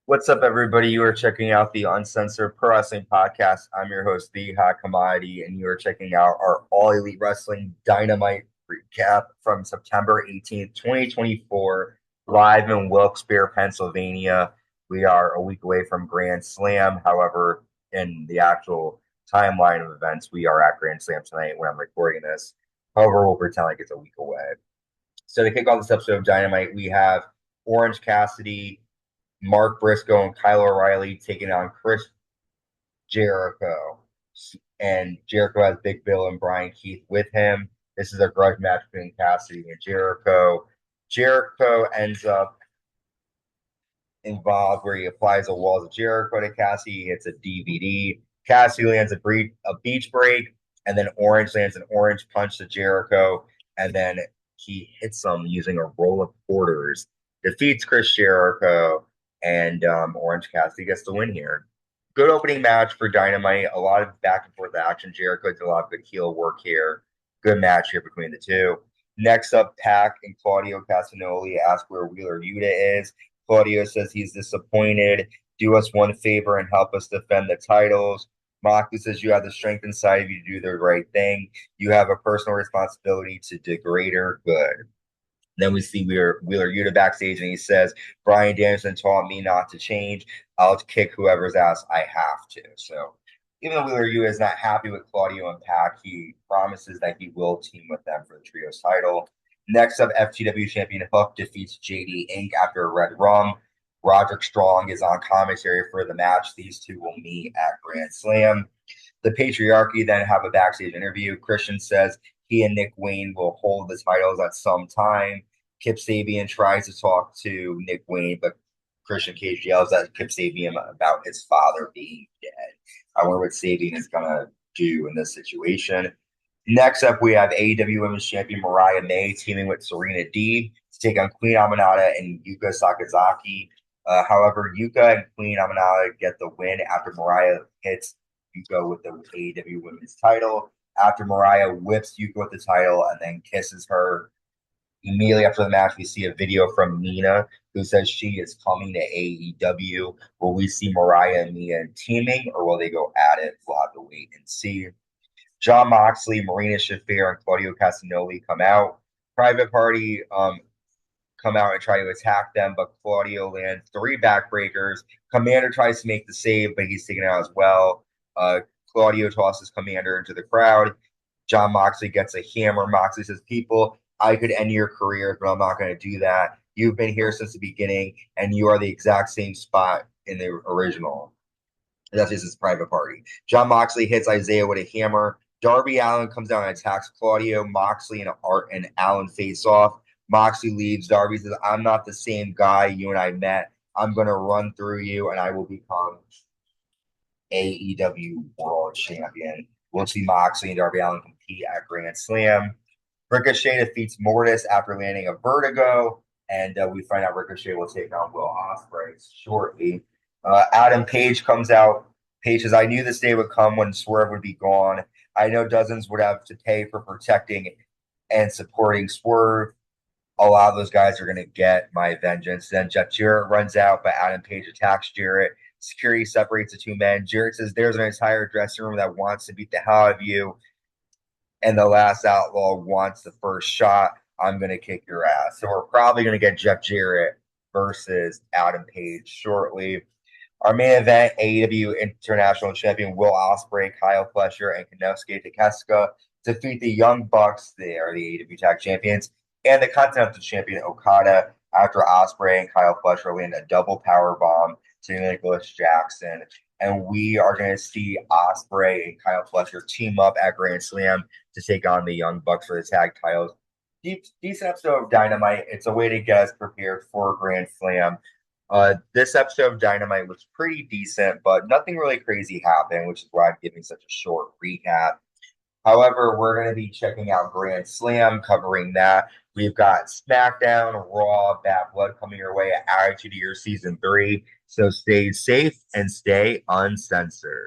What's up, everybody? You are checking out the Uncensored Pro Wrestling Podcast. I'm your host, The Hot Commodity, and you are checking out our All Elite Wrestling Dynamite recap from September 18th, 2024, live in Wilkes-Barre, Pennsylvania. We are a week away from Grand Slam. However, in the actual timeline of events, we are at Grand Slam tonight when I'm recording this. However, we'll pretend like it's a week away. So to kick off this episode of Dynamite, we have Orange Cassidy, Mark Briscoe, and Kyle O'Reilly taking on Chris Jericho. And Jericho has Big Bill and Brian Keith with him. This is a grudge match between Cassidy and Jericho. Jericho ends up involved where he applies the walls of Jericho to Cassidy. He hits a DVD. Cassidy lands a beach break, and then Orange lands an orange punch to Jericho, and then he hits him using a roll of quarters, defeats Chris Jericho, and Orange Cassidy gets the win here. Good opening match for Dynamite. A lot of back and forth action. Jericho did a lot of good heel work here. Good match here between the two. Next up, Pac and Claudio Castagnoli ask where Wheeler Yuta is. Claudio says he's disappointed. Do us one favor and help us defend the titles. Moxley says you have the strength inside of you to do the right thing. You have a personal responsibility to the greater good. Then we see Wheeler Yuta backstage, and he says, Brian Danielson taught me not to change. I'll kick whoever's ass I have to. So even though Wheeler Yuta is not happy with Claudio and Pac, he promises that he will team with them for the Trios title. Next up, FTW Champion Hook defeats JD Inc. after a red rum. Roderick Strong is on commentary for the match. These two will meet at Grand Slam. The Patriarchy then have a backstage interview. Christian says he and Nick Wayne will hold the titles at some time. Kip Sabian tries to talk to Nick Wayne, but Christian Cage yells at Kip Sabian about his father being dead. I wonder what Sabian is going to do in this situation. Next up, we have AEW Women's Champion Mariah May teaming with Serena Deeb to take on Queen Aminata and Yuka Sakazaki. However, Yuka and Queen Aminata get the win after Mariah hits Yuka with the AEW Women's title. After Mariah whips Yuka with the title and then kisses her. Immediately after the match, we see a video from Mina who says she is coming to AEW. Will we see Mariah and Mina teaming, or will they go at it? We'll have to wait and see. Jon Moxley, Marina Shafir, and Claudio Castagnoli come out. Private Party come out and try to attack them, but Claudio lands 3 backbreakers. Commander tries to make the save, but he's taken out as well. Claudio tosses Commander into the crowd. Jon Moxley gets a hammer. Moxley says, people, I could end your career, but I'm not going to do that. You've been here since the beginning, and you are the exact same spot in the original. That's just his Private Party. Jon Moxley hits Isaiah with a hammer. Darby Allin comes down and attacks Claudio. Moxley and Allin face off. Moxley leaves. Darby says, I'm not the same guy you and I met. I'm going to run through you, and I will become AEW World Champion. We'll see Moxley and Darby Allin compete at Grand Slam. Ricochet defeats Mortos after landing a vertigo, and we find out Ricochet will take on Will Ospreay shortly. Adam Page comes out. Page says, I knew this day would come when Swerve would be gone. I know dozens would have to pay for protecting and supporting Swerve. A lot of those guys are going to get my vengeance. Then Jeff Jarrett runs out, but Adam Page attacks Jarrett. Security separates the two men. Jarrett says, there's an entire dressing room that wants to beat the hell out of you. And the last outlaw wants the first shot. I'm going to kick your ass. So we're probably going to get Jeff Jarrett versus Adam Page shortly. Our main event, AEW International Champion Will Ospreay, Kyle Fletcher, and Kenosuke Takeshita defeat the Young Bucks. They are the AEW Tag Champions, and the Continental Champion Okada after Ospreay and Kyle Fletcher land a double power bomb to Nicholas Jackson. And we are going to see Ospreay and Kyle Fletcher team up at Grand Slam to take on the Young Bucks for the tag titles. Decent episode of Dynamite. It's a way to get us prepared for Grand Slam. This episode of Dynamite was pretty decent, but nothing really crazy happened, which is why I'm giving such a short recap. However, we're going to be checking out Grand Slam, covering that. We've got SmackDown, Raw, Bad Blood coming your way at Attitude Year Season 3. So stay safe and stay uncensored.